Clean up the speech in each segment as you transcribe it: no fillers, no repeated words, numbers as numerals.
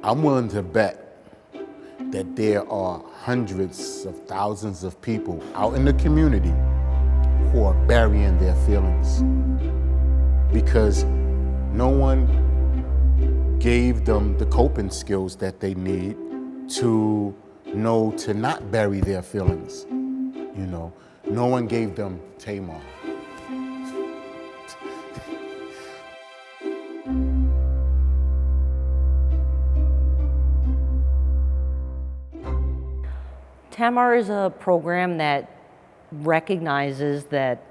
I'm willing to bet that there are hundreds of thousands of people out in the community who are burying their feelings because no one gave them the coping skills that they need to know to not bury their feelings. You know, no one gave them TAMAR. TAMAR is a program that recognizes that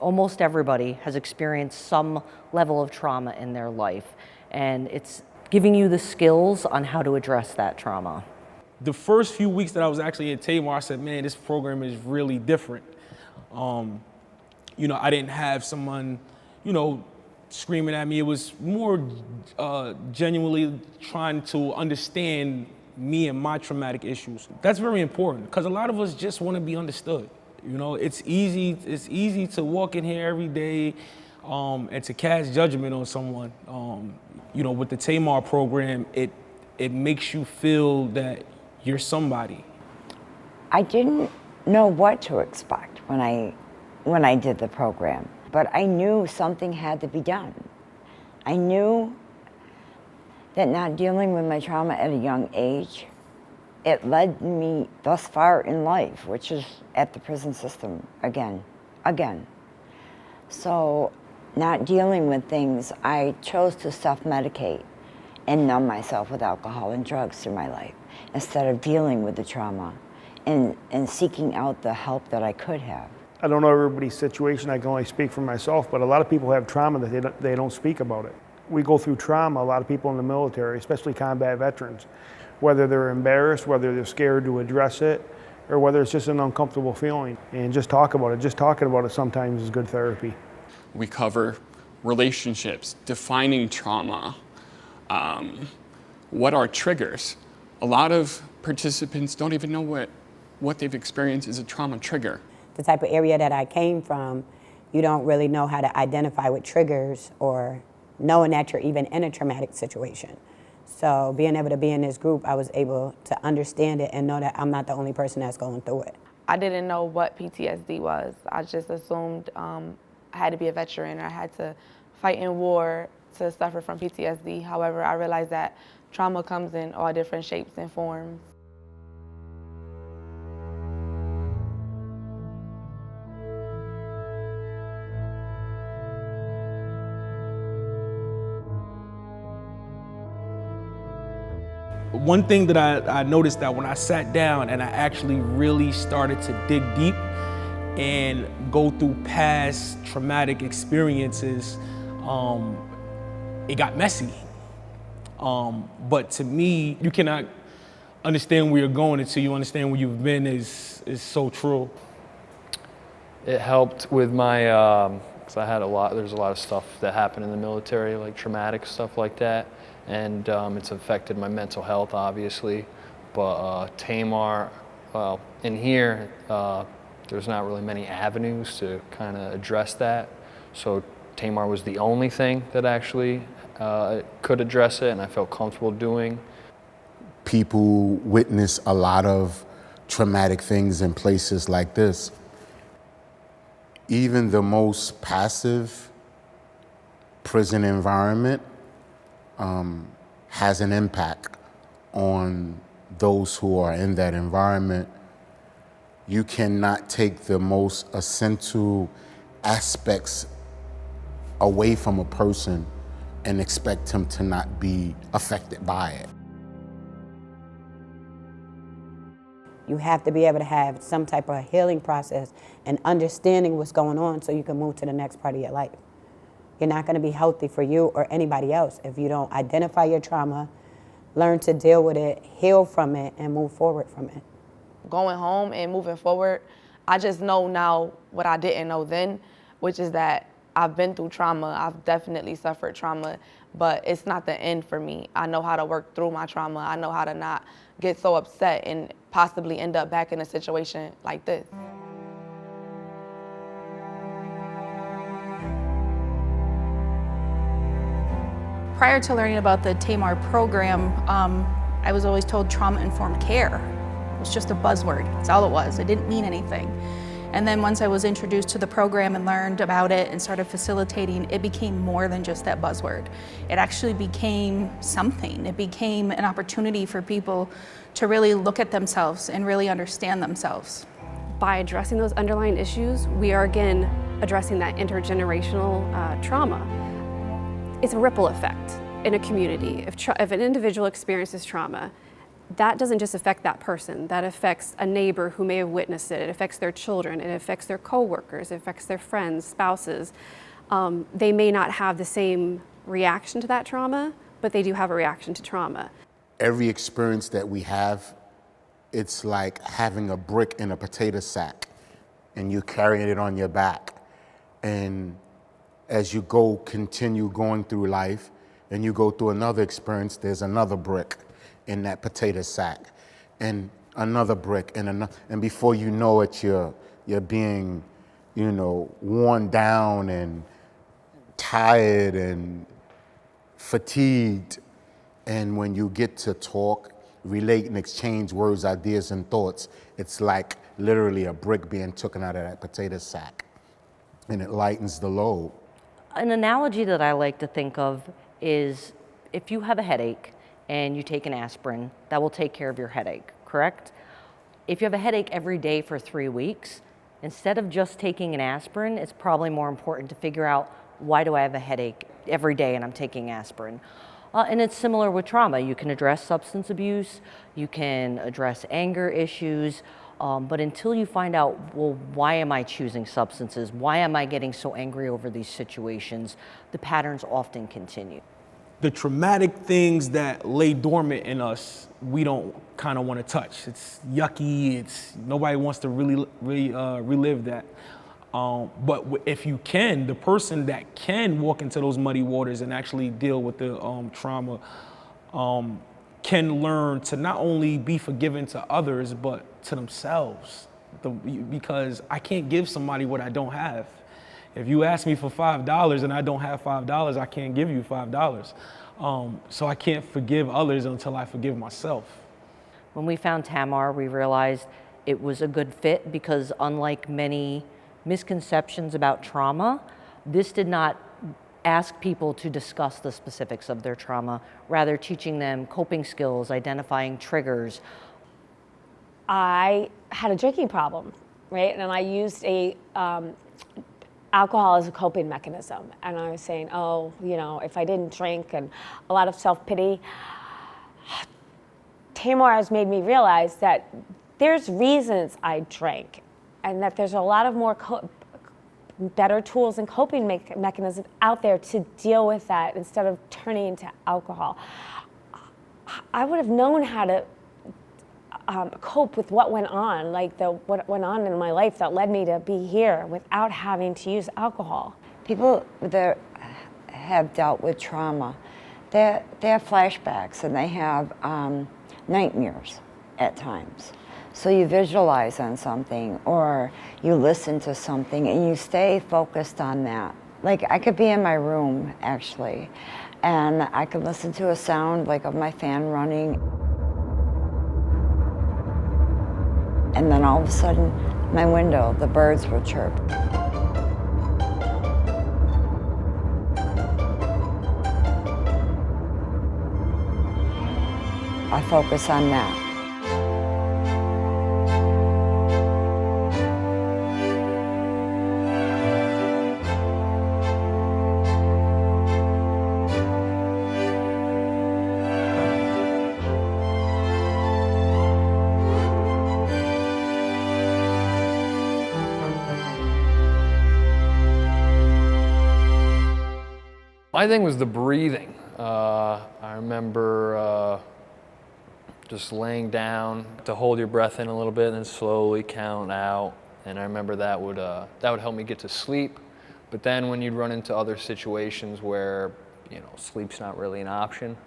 almost everybody has experienced some level of trauma in their life, and it's giving you the skills on how to address that trauma. The first few weeks that I was actually at TAMAR, I said, man, this program is really different. You know, I didn't have someone, you know, screaming at me. It was more genuinely trying to understand me and my traumatic issues. That's very important because a lot of us just want to be understood. You know, it's easy to walk in here every day and to cast judgment on someone. You know, with the TAMAR program, it makes you feel that you're somebody. I didn't know what to expect when I did the program, but I knew something had to be done. I knew that not dealing with my trauma at a young age, it led me thus far in life, which is at the prison system again. So not dealing with things, I chose to self-medicate and numb myself with alcohol and drugs through my life instead of dealing with the trauma and seeking out the help that I could have. I don't know everybody's situation, I can only speak for myself, but a lot of people have trauma that they don't speak about it. We go through trauma, a lot of people in the military, especially combat veterans, whether they're embarrassed, whether they're scared to address it, or whether it's just an uncomfortable feeling. And just talk about it. Just talking about it sometimes is good therapy. We cover relationships, defining trauma, what are triggers. A lot of participants don't even know what they've experienced as a trauma trigger. The type of area that I came from, you don't really know how to identify with triggers or knowing that you're even in a traumatic situation. So being able to be in this group, I was able to understand it and know that I'm not the only person that's going through it. I didn't know what PTSD was. I just assumed I had to be a veteran. I had to fight in war to suffer from PTSD. However, I realized that trauma comes in all different shapes and forms. One thing that I noticed that when I sat down and I actually really started to dig deep and go through past traumatic experiences, it got messy. But to me, you cannot understand where you're going until you understand where you've been is so true. It helped with my, because there's a lot of stuff that happened in the military, like traumatic stuff like that. And it's affected my mental health, obviously. But TAMAR, well, in here, there's not really many avenues to kind of address that. So TAMAR was the only thing that actually could address it, and I felt comfortable doing. People witness a lot of traumatic things in places like this. Even the most passive prison environment has an impact on those who are in that environment. You cannot take the most essential aspects away from a person and expect him to not be affected by it. You have to be able to have some type of healing process and understanding what's going on so you can move to the next part of your life. You're not going to be healthy for you or anybody else if you don't identify your trauma, learn to deal with it, heal from it, and move forward from it. Going home and moving forward, I just know now what I didn't know then, which is that I've been through trauma. I've definitely suffered trauma, but it's not the end for me. I know how to work through my trauma. I know how to not get so upset and possibly end up back in a situation like this. Prior to learning about the TAMAR program, I was always told trauma-informed care. It was just a buzzword, that's all it was. It didn't mean anything. And then once I was introduced to the program and learned about it and started facilitating, it became more than just that buzzword. It actually became something. It became an opportunity for people to really look at themselves and really understand themselves. By addressing those underlying issues, we are again addressing that intergenerational trauma. It's a ripple effect in a community. If an individual experiences trauma, that doesn't just affect that person, that affects a neighbor who may have witnessed it, it affects their children, it affects their coworkers, it affects their friends, spouses. They may not have the same reaction to that trauma, but they do have a reaction to trauma. Every experience that we have, it's like having a brick in a potato sack and you're carrying it on your back. And as you continue going through life and you go through another experience, there's another brick in that potato sack and another brick and before you know it, you're being, worn down and tired and fatigued. And when you get to talk, relate and exchange words, ideas, and thoughts, it's like literally a brick being taken out of that potato sack, and it lightens the load. An analogy that I like to think of is if you have a headache and you take an aspirin, that will take care of your headache, correct? If you have a headache every day for 3 weeks, instead of just taking an aspirin, it's probably more important to figure out, why do I have a headache every day and I'm taking aspirin? And it's similar with trauma. You can address substance abuse, you can address anger issues, but until you find out, well, why am I choosing substances? Why am I getting so angry over these situations? The patterns often continue. The traumatic things that lay dormant in us, we don't kind of want to touch. It's yucky, nobody wants to really relive that. But if you can, the person that can walk into those muddy waters and actually deal with the trauma can learn to not only be forgiving to others, but to themselves. Because I can't give somebody what I don't have. If you ask me for $5 and I don't have $5, I can't give you $5. So I can't forgive others until I forgive myself. When we found TAMAR, we realized it was a good fit because unlike many misconceptions about trauma, this did not ask people to discuss the specifics of their trauma, rather teaching them coping skills, identifying triggers. I had a drinking problem, right? And I used alcohol as a coping mechanism. And I was saying, oh, if I didn't drink, and a lot of self-pity. TAMAR has made me realize that there's reasons I drank, and that there's a lot of more better tools and coping mechanisms out there to deal with that instead of turning to alcohol. I would have known how to cope with what went on, what went on in my life that led me to be here without having to use alcohol. People that have dealt with trauma, they have flashbacks and they have nightmares at times. So you visualize on something or you listen to something and you stay focused on that. Like I could be in my room actually and I could listen to a sound like of my fan running. And then all of a sudden, my window, the birds would chirp. I focus on that. My thing was the breathing. I remember just laying down to hold your breath in a little bit and then slowly count out. And I remember that would help me get to sleep. But then when you'd run into other situations where sleep's not really an option,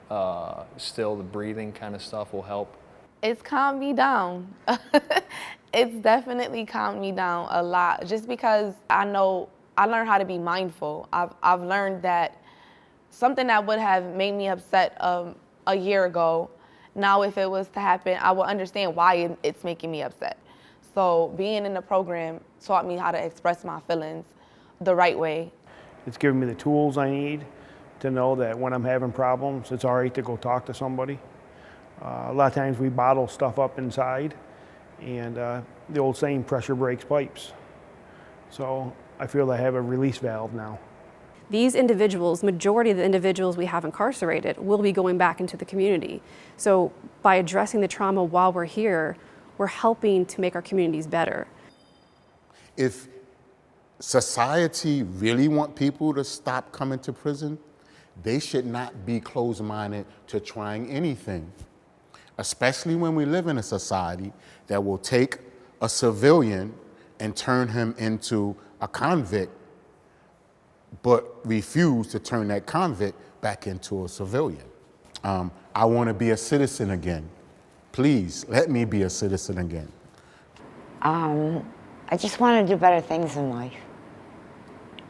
still the breathing kind of stuff will help. It's calmed me down. It's definitely calmed me down a lot, just because I know I learned how to be mindful. I've learned that something that would have made me upset a year ago, now if it was to happen, I would understand why it's making me upset. So being in the program taught me how to express my feelings the right way. It's given me the tools I need to know that when I'm having problems, it's all right to go talk to somebody. A lot of times we bottle stuff up inside, and the old saying, pressure breaks pipes. So I feel I have a release valve now. These individuals, majority of the individuals we have incarcerated, will be going back into the community. So by addressing the trauma while we're here, we're helping to make our communities better. If society really want people to stop coming to prison, they should not be closed-minded to trying anything, especially when we live in a society that will take a civilian and turn him into a convict, but refuse to turn that convict back into a civilian. I want to be a citizen again. Please, let me be a citizen again. I just want to do better things in life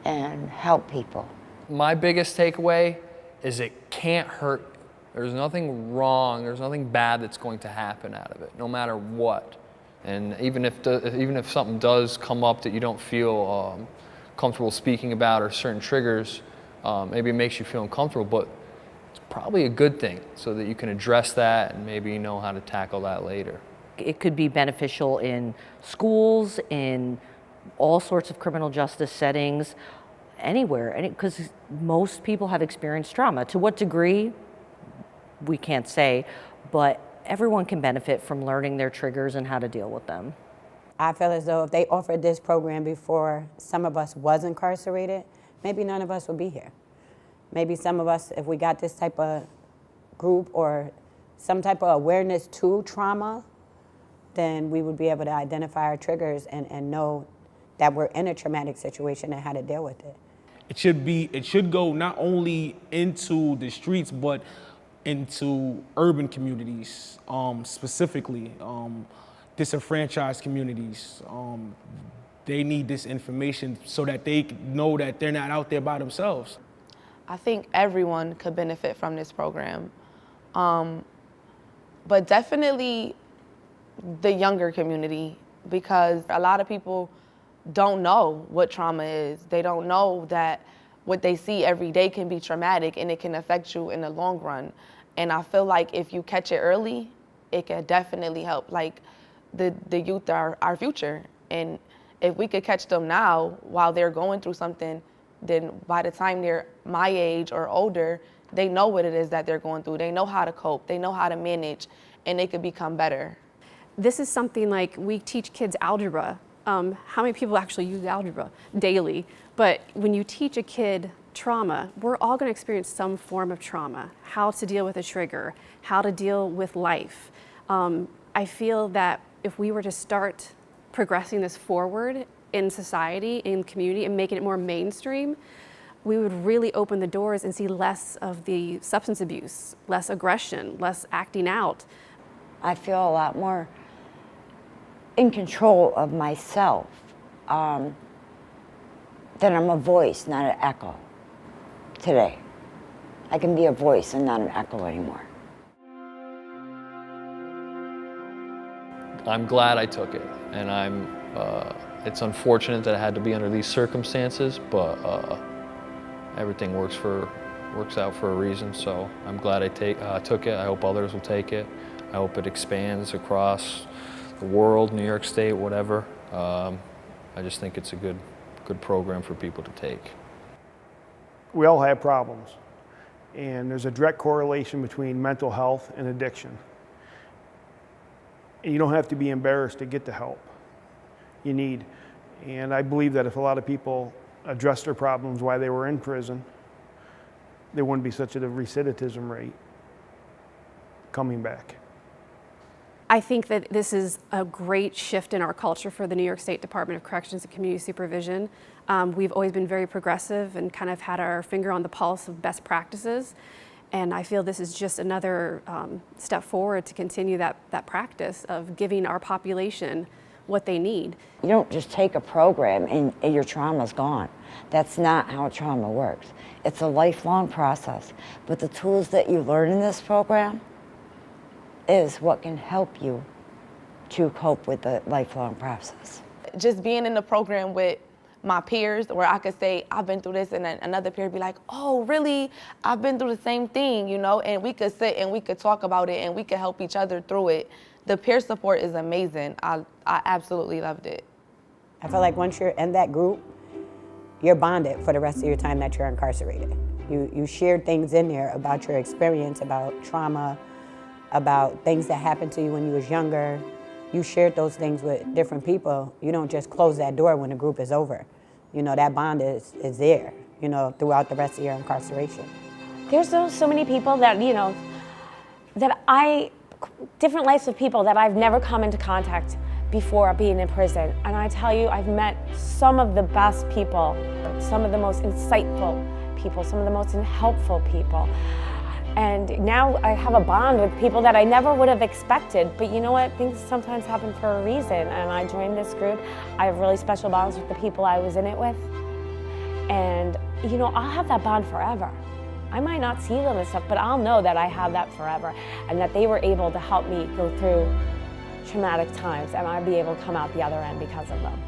and help people. My biggest takeaway is it can't hurt. There's nothing wrong, there's nothing bad that's going to happen out of it, no matter what. And even if something does come up that you don't feel comfortable speaking about, or certain triggers, maybe it makes you feel uncomfortable, but it's probably a good thing so that you can address that and maybe know how to tackle that later. It could be beneficial in schools, in all sorts of criminal justice settings, anywhere, because most people have experienced trauma. To what degree, we can't say, but everyone can benefit from learning their triggers and how to deal with them. I feel as though if they offered this program before some of us was incarcerated, maybe none of us would be here. Maybe some of us, if we got this type of group or some type of awareness to trauma, then we would be able to identify our triggers and know that we're in a traumatic situation and how to deal with it. It should go not only into the streets, but into urban communities, specifically disenfranchised communities. They need this information so that they know that they're not out there by themselves. I think everyone could benefit from this program, but definitely the younger community, because a lot of people don't know what trauma is. They don't know that what they see every day can be traumatic and it can affect you in the long run. And I feel like if you catch it early, it can definitely help. Like the youth are our future. And if we could catch them now while they're going through something, then by the time they're my age or older, they know what it is that they're going through. They know how to cope, they know how to manage, and they could become better. This is something like we teach kids algebra. How many people actually use algebra daily? But when you teach a kid trauma, we're all going to experience some form of trauma, how to deal with a trigger, how to deal with life. I feel that if we were to start progressing this forward in society, in community, and making it more mainstream, we would really open the doors and see less of the substance abuse, less aggression, less acting out. I feel a lot more in control of myself, that I'm a voice, not an echo today. I can be a voice and not an echo anymore. I'm glad I took it, and it's unfortunate that it had to be under these circumstances, but everything works out for a reason, so I'm glad I took it. I hope others will take it. I hope it expands across the world, New York State, whatever. I just think it's a good program for people to take. We all have problems, and there's a direct correlation between mental health and addiction. And you don't have to be embarrassed to get the help you need. And I believe that if a lot of people addressed their problems while they were in prison, there wouldn't be such a recidivism rate coming back. I think that this is a great shift in our culture for the New York State Department of Corrections and Community Supervision. We've always been very progressive and kind of had our finger on the pulse of best practices. And I feel this is just another step forward to continue that practice of giving our population what they need. You don't just take a program and your trauma's gone. That's not how trauma works. It's a lifelong process. But the tools that you learn in this program is what can help you to cope with the lifelong process. Just being in the program with my peers where I could say, I've been through this, and then another peer would be like, oh, really? I've been through the same thing, you know? And we could sit and we could talk about it and we could help each other through it. The peer support is amazing. I absolutely loved it. I feel like once you're in that group, you're bonded for the rest of your time that you're incarcerated. You share things in there about your experience, about trauma, about things that happened to you when you was younger. You shared those things with different people. You don't just close that door when the group is over. You know, that bond is there, you know, throughout the rest of your incarceration. There's so many people that, you know, different lives of people that I've never come into contact before being in prison. And I tell you, I've met some of the best people, some of the most insightful people, some of the most helpful people. And now I have a bond with people that I never would have expected. But you know what? Things sometimes happen for a reason. And I joined this group. I have really special bonds with the people I was in it with. And, you know, I'll have that bond forever. I might not see them and stuff, but I'll know that I have that forever. And that they were able to help me go through traumatic times. And I'd be able to come out the other end because of them.